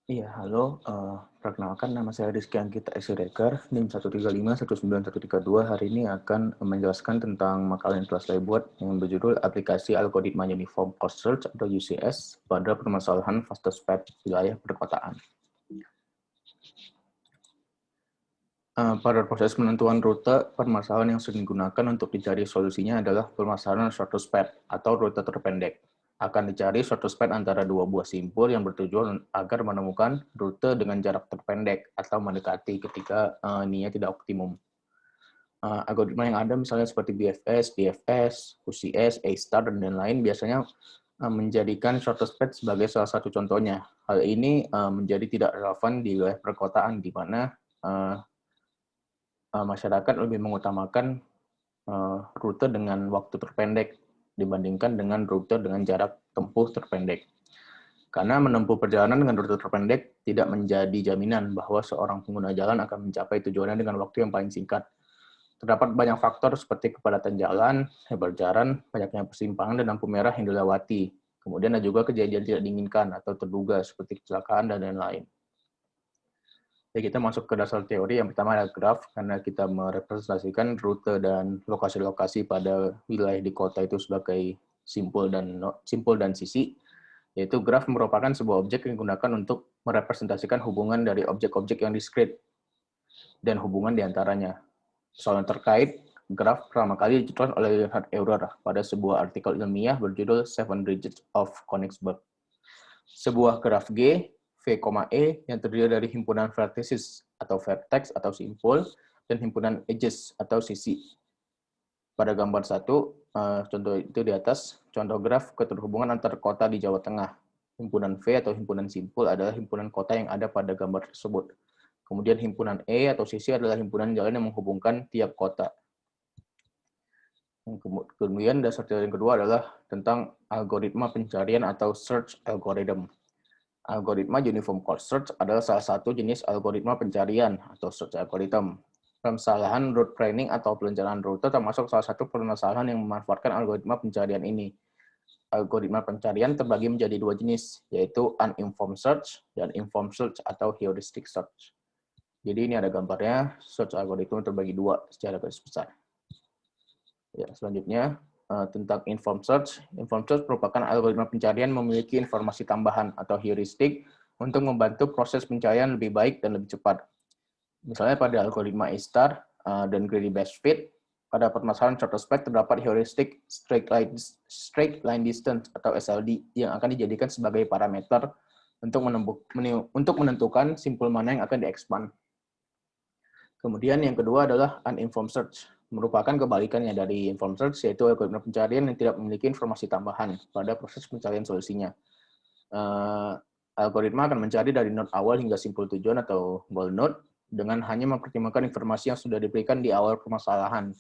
Iya, halo. Perkenalkan nama saya Rizky Anggita Siregar, NIM 135193132. Hari ini akan menjelaskan tentang makalah yang telah saya buat yang berjudul Aplikasi Algoritma Uniform Cost Search atau UCS pada permasalahan fastest path wilayah perkotaan. Pada proses penentuan rute, permasalahan yang sering digunakan untuk dicari solusinya adalah permasalahan shortest path atau rute terpendek. Akan dicari shortest path antara dua buah simpul yang bertujuan agar menemukan rute dengan jarak terpendek atau mendekati ketika ininya tidak optimum. Algoritma yang ada misalnya seperti BFS, DFS, UCS, A-star, dan lain-lain biasanya menjadikan shortest path sebagai salah satu contohnya. Hal ini menjadi tidak relevan di wilayah perkotaan di mana masyarakat lebih mengutamakan rute dengan waktu terpendek dibandingkan dengan rute dengan jarak tempuh terpendek. Karena menempuh perjalanan dengan rute terpendek tidak menjadi jaminan bahwa seorang pengguna jalan akan mencapai tujuannya dengan waktu yang paling singkat. Terdapat banyak faktor seperti kepadatan jalan, lebar jalan, banyaknya persimpangan dan lampu merah yang dilewati. Kemudian ada juga kejadian tidak diinginkan atau terduga seperti kecelakaan dan lain-lain. Jadi kita masuk ke dasar teori. Yang pertama adalah graf, karena kita merepresentasikan rute dan lokasi-lokasi pada wilayah di kota itu sebagai simpul dan sisi. Yaitu graf merupakan sebuah objek yang digunakan untuk merepresentasikan hubungan dari objek-objek yang diskrit dan hubungan di antaranya. Soal yang terkait, graf pertama kali dicetuskan oleh Leonhard Euler pada sebuah artikel ilmiah berjudul Seven Digits of Konigsberg. Sebuah graf G, V, E yang terdiri dari himpunan vertices atau vertex atau simpul dan himpunan edges atau sisi. Pada gambar 1, contoh itu di atas, contoh graf keterhubungan antar kota di Jawa Tengah. Himpunan V atau himpunan simpul adalah himpunan kota yang ada pada gambar tersebut. Kemudian himpunan E atau sisi adalah himpunan jalan yang menghubungkan tiap kota. Kemudian dasar teori yang kedua adalah tentang algoritma pencarian atau search algorithm. Algoritma Uniform Cost Search adalah salah satu jenis algoritma pencarian atau search algorithm. Permasalahan route planning atau perencanaan rute termasuk salah satu permasalahan yang memanfaatkan algoritma pencarian ini. Algoritma pencarian terbagi menjadi dua jenis, yaitu uninformed search dan informed search atau heuristic search. Jadi ini ada gambarnya, search algoritma terbagi dua secara garis besar. Ya, selanjutnya tentang informed search. Informed search merupakan algoritma pencarian memiliki informasi tambahan atau heuristik untuk membantu proses pencarian lebih baik dan lebih cepat. Misalnya pada algoritma A-star dan greedy best fit, pada permasalahan shortest path terdapat heuristik straight line distance atau SLD yang akan dijadikan sebagai parameter untuk menentukan simpul mana yang akan di-expand. Kemudian yang kedua adalah uninformed search, merupakan kebalikannya dari informed search, yaitu algoritma pencarian yang tidak memiliki informasi tambahan pada proses pencarian solusinya. Algoritma akan mencari dari node awal hingga simpul tujuan atau goal node dengan hanya mempertimbangkan informasi yang sudah diberikan di awal permasalahan.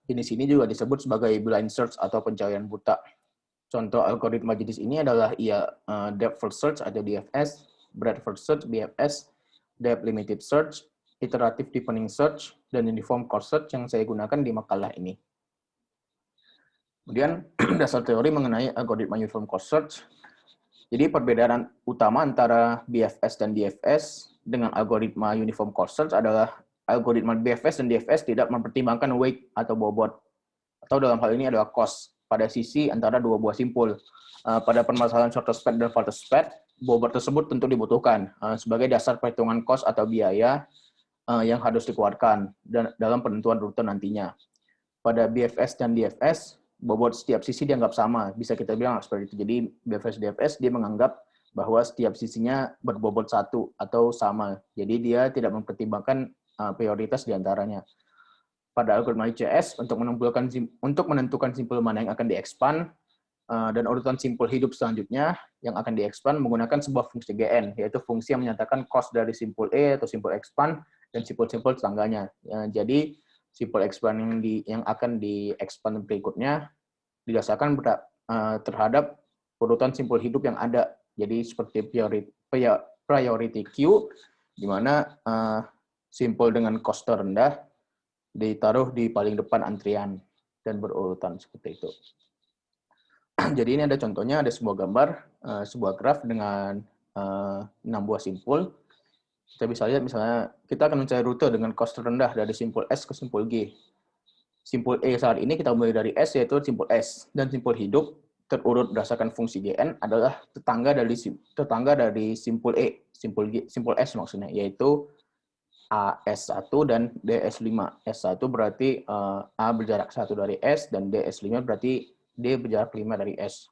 Jenis ini juga disebut sebagai blind search atau pencarian buta. Contoh algoritma jenis ini adalah depth first search atau DFS, breadth first search BFS, depth limited search, iterative deepening search, dan uniform cost search yang saya gunakan di makalah ini. Kemudian dasar teori mengenai algoritma uniform cost search. Jadi perbedaan utama antara BFS dan DFS dengan algoritma uniform cost search adalah algoritma BFS dan DFS tidak mempertimbangkan weight atau bobot, atau dalam hal ini adalah cost pada sisi antara dua buah simpul. Pada permasalahan shortest path dan farthest path, bobot tersebut tentu dibutuhkan sebagai dasar perhitungan cost atau biaya yang harus dikeluarkan dalam penentuan rute nantinya. Pada BFS dan DFS, bobot setiap sisi dianggap sama. Bisa kita bilang seperti itu. Jadi BFS DFS dia menganggap bahwa setiap sisinya berbobot satu atau sama. Jadi dia tidak mempertimbangkan prioritas diantaranya. Pada algoritma UCS, untuk menentukan simpul mana yang akan di-expand, dan urutan simpul hidup selanjutnya yang akan di-expand menggunakan sebuah fungsi GN, yaitu fungsi yang menyatakan cost dari simpul E atau simpul expand dan simpul-simpul tetangganya. Jadi simpul expand yang akan di-expand berikutnya didasarkan terhadap urutan simpul hidup yang ada. Jadi seperti priority queue, di mana simpul dengan cost terendah ditaruh di paling depan antrian dan berurutan seperti itu. Jadi ini ada contohnya, ada sebuah gambar, sebuah graf dengan 6 buah simpul, kita bisa lihat misalnya kita akan mencari rute dengan cost terendah dari simpul S ke simpul G. Simpul E saat ini kita mulai dari S, yaitu simpul S, dan simpul hidup terurut berdasarkan fungsi Gn adalah tetangga dari simpul E, simpul S maksudnya, yaitu AS1 dan DS5. S1 berarti A berjarak 1 dari S, dan DS5 berarti D berjarak 5 dari S.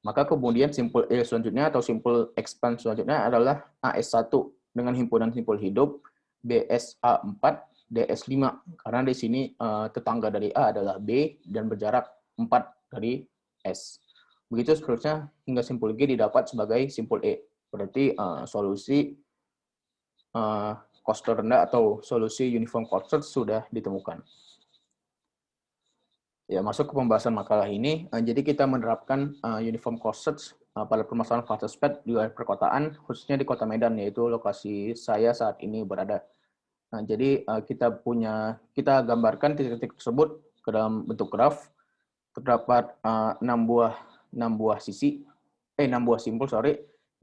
Maka kemudian simpul E selanjutnya atau simpul expand selanjutnya adalah AS1 dengan himpunan simpul hidup BSA4, DS5. Karena di sini tetangga dari A adalah B dan berjarak 4 dari S. Begitu seterusnya hingga simpul G didapat sebagai simpul E. Berarti solusi cost terendah atau solusi uniform cost search sudah ditemukan. Ya, masuk ke pembahasan makalah ini, jadi kita menerapkan uniform cost search pada permasalahan fase SPED di wilayah perkotaan, khususnya di Kota Medan, yaitu lokasi saya saat ini berada. Jadi kita gambarkan titik-titik tersebut ke dalam bentuk graf. Terdapat 6 buah simpul,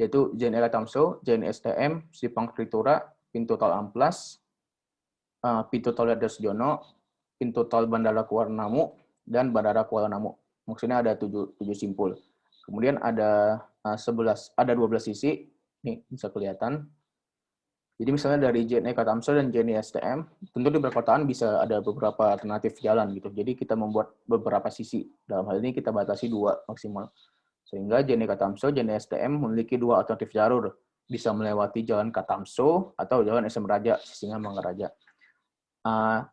yaitu JNE Tamso, JNE STM, Sipang Tritura, pintu tol Amplas, pintu tol Ledres Jono, pintu tol Bandara Kuala Namu, dan Bandara Kuala Namu. Maksudnya ada 7 simpul. Kemudian ada 12 sisi, nih bisa kelihatan. Jadi misalnya dari JNE Katamso dan JNE STM, tentu di perkotaan bisa ada beberapa alternatif jalan gitu. Jadi kita membuat beberapa sisi. Dalam hal ini kita batasi 2 maksimal. Sehingga JNE Katamso, JNE STM memiliki 2 alternatif jalur. Bisa melewati jalan Katamso atau jalan SM Raja, Sisinga Mangaraja.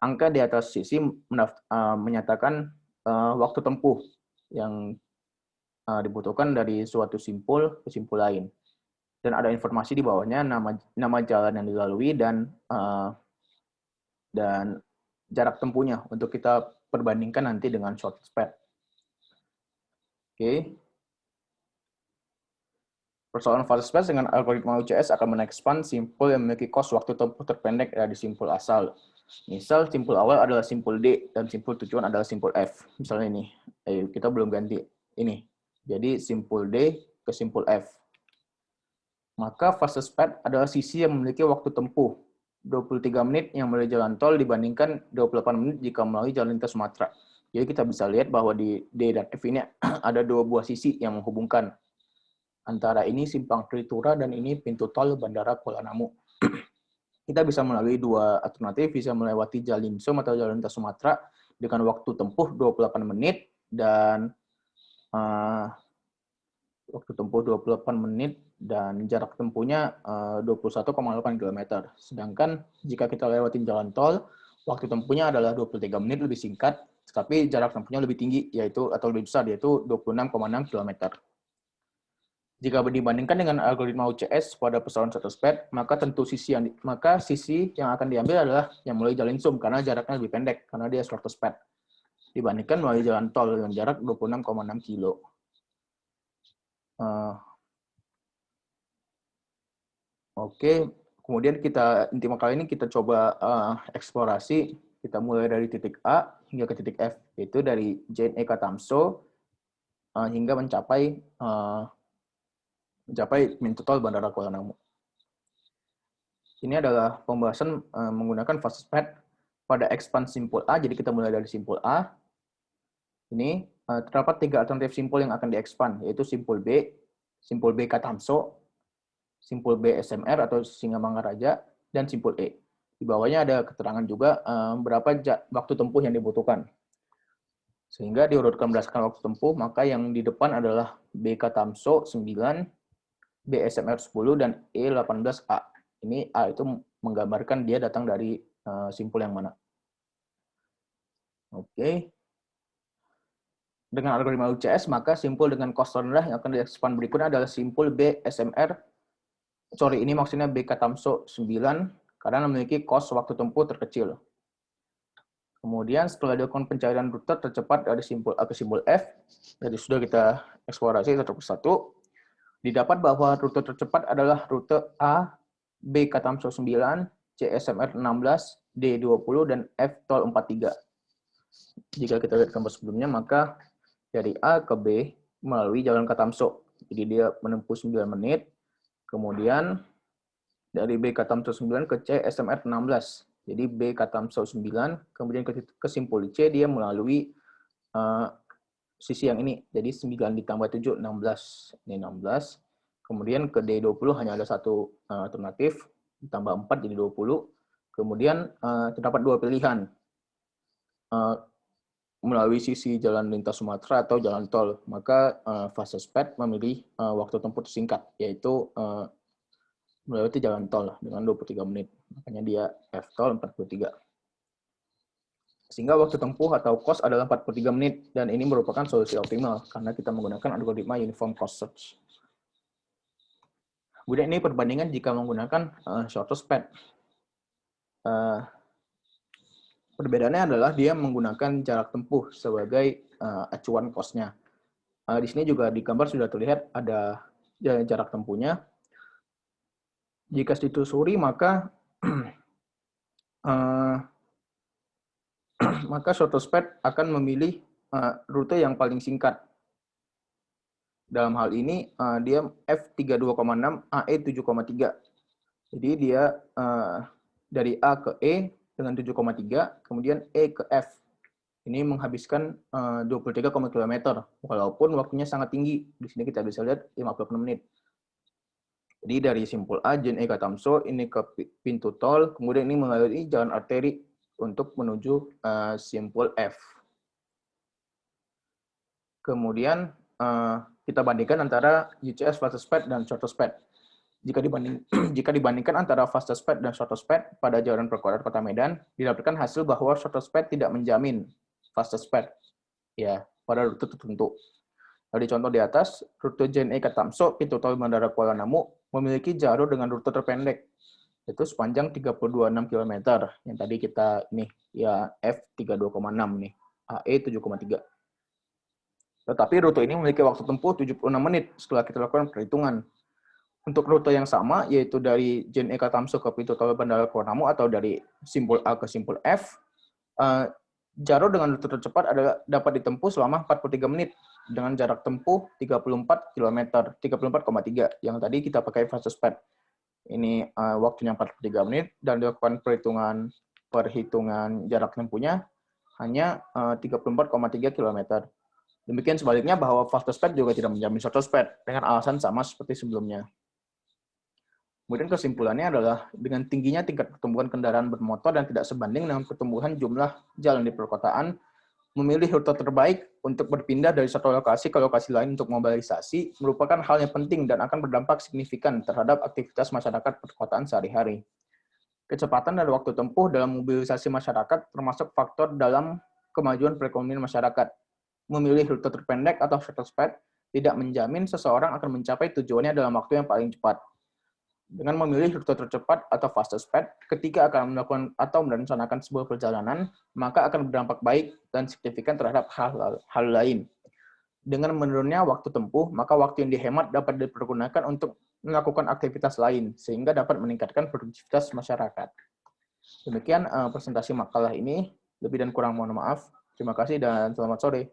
Angka di atas sisi menyatakan waktu tempuh yang dibutuhkan dari suatu simpul ke simpul lain. Dan ada informasi di bawahnya nama jalan yang dilalui dan jarak tempuhnya untuk kita perbandingkan nanti dengan short SPED. Oke. Persoalan fase SPED dengan algoritma UCS akan menexpand simpul yang memiliki cost waktu tempuh terpendek dari simpul asal. Misal simpul awal adalah simpul D dan simpul tujuan adalah simpul F. Misalnya ini, kita belum ganti ini. Jadi simpul D ke simpul F. Maka fase SPED adalah sisi yang memiliki waktu tempuh 23 menit yang melalui jalan tol dibandingkan 28 menit jika melalui jalan lintas Sumatera. Jadi kita bisa lihat bahwa di D dan F ini ada 2 buah sisi yang menghubungkan. Antara ini Simpang Tritura dan ini pintu tol Bandara Kuala Namu. Kita bisa melalui 2 alternatif, bisa melewati Jalan Limsum atau Jalan Lintas Sumatera dengan waktu tempuh 28 menit dan jarak tempuhnya 21,8 km. Sedangkan jika kita lewatin jalan tol, waktu tempuhnya adalah 23 menit lebih singkat, tetapi jarak tempuhnya lebih tinggi lebih besar yaitu 26,6 km. Jika dibandingkan dengan algoritma UCS pada persoalan satu SPED, maka sisi yang akan diambil adalah yang melalui jalan Limsum karena jaraknya lebih pendek karena dia short SPED dibandingkan melalui jalan tol dengan jarak 26,6 kilo. Oke, kemudian inti makalah ini kita coba eksplorasi. Kita mulai dari titik A hingga ke titik F, yaitu dari JNE Katamso hingga mencapai pintu tol Bandara Kuala Namu. Ini adalah pembahasan menggunakan fase SPED pada expand simpul A. Jadi kita mulai dari simpul A. Ini terdapat 3 alternatif simpul yang akan di-expand, yaitu simpul B Katamso, simpul B SMR atau Sisinga Mangaraja, dan simpul E. Di bawahnya ada keterangan juga berapa waktu tempuh yang dibutuhkan. Sehingga diurutkan berdasarkan waktu tempuh, maka yang di depan adalah B Katamso 9, B SMR 10, dan E 18A. Ini A itu menggambarkan dia datang dari simpul yang mana. Oke. Dengan algoritma UCS, maka simpul dengan cost rendah yang akan di-expand berikutnya adalah simpul B SMR. Ini maksudnya B Katamso 9, karena memiliki cost waktu tempuh terkecil. Kemudian setelah dilakukan pencarian rute tercepat dari simpul A ke simpul F, jadi sudah kita eksplorasi satu persatu, didapat bahwa rute tercepat adalah rute A, B Katamso 9, C SMR 16, D 20, dan F Tol 43. Jika kita lihat gambar sebelumnya, maka dari A ke B melalui jalan Katamso. Jadi dia menempuh 9 menit, Kemudian dari B kata 9 ke C SMR 16. Jadi B kata 9, kemudian ke simpul C dia melalui sisi yang ini. Jadi 9 ditambah 7, 16. Ini 16. Kemudian ke D20 hanya ada satu alternatif, ditambah 4 jadi 20. Kemudian terdapat dua pilihan. Melalui sisi jalan lintas Sumatera atau jalan tol. Maka fase SPED memilih waktu tempuh singkat, yaitu melewati jalan tol dengan 23 menit. Makanya dia F-tol 43. Sehingga waktu tempuh atau cost adalah 43 menit, dan ini merupakan solusi optimal karena kita menggunakan algoritma uniform cost search. Kemudian ini perbandingan jika menggunakan shortest path. Perbedaannya adalah dia menggunakan jarak tempuh sebagai acuan cost-nya. Di sini juga di gambar sudah terlihat ada jarak tempuhnya. Jika ditelusuri maka maka shortest path akan memilih rute yang paling singkat. Dalam hal ini dia F32,6, AE 7,3. Jadi dia dari A ke E dengan 7,3, kemudian E ke F. Ini menghabiskan 23 km, walaupun waktunya sangat tinggi. Di sini kita bisa lihat 56 menit. Jadi dari simpul A, Jen E ke Tamso, ini ke pintu tol, kemudian ini melalui jalan arteri untuk menuju simpul F. Kemudian kita bandingkan antara UCS fastest path dan shortest path. Jika dibandingkan antara fastest path dan shortest path pada jalan perkotaan Kota Medan, didapatkan hasil bahwa shortest path tidak menjamin fastest path ya pada rute tertentu. Di contoh di atas, rute Jen E ke Tamso, pintu tol Bandara Kuala Namu, memiliki jalur dengan rute terpendek, yaitu sepanjang 326 km. Yang tadi kita ini ya F32,6 nih, AE 7,3. Tetapi rute ini memiliki waktu tempuh 76 menit setelah kita lakukan perhitungan. Untuk rute yang sama, yaitu dari Jen E ke Tamso ke pintu tol Bandara Kuala Namu atau dari simpul A ke simpul F, jalur dengan rute tercepat adalah dapat ditempuh selama 43 menit dengan jarak tempuh 34 km, 34,3 yang tadi kita pakai fastest path. Ini waktunya 43 menit dan dilakukan perhitungan jarak tempuhnya hanya 34,3 km. Demikian sebaliknya bahwa fastest path juga tidak menjamin shortest path dengan alasan sama seperti sebelumnya. Kemudian kesimpulannya adalah dengan tingginya tingkat pertumbuhan kendaraan bermotor dan tidak sebanding dengan pertumbuhan jumlah jalan di perkotaan, memilih rute terbaik untuk berpindah dari satu lokasi ke lokasi lain untuk mobilisasi merupakan hal yang penting dan akan berdampak signifikan terhadap aktivitas masyarakat perkotaan sehari-hari. Kecepatan dan waktu tempuh dalam mobilisasi masyarakat termasuk faktor dalam kemajuan perekonomian masyarakat. Memilih rute terpendek atau shortest path tidak menjamin seseorang akan mencapai tujuannya dalam waktu yang paling cepat. Dengan memilih rute tercepat atau fastest path, ketika akan melakukan atau merencanakan sebuah perjalanan, maka akan berdampak baik dan signifikan terhadap hal lain. Dengan menurunnya waktu tempuh, maka waktu yang dihemat dapat dipergunakan untuk melakukan aktivitas lain, sehingga dapat meningkatkan produktivitas masyarakat. Demikian presentasi makalah ini. Lebih dan kurang mohon maaf. Terima kasih dan selamat sore.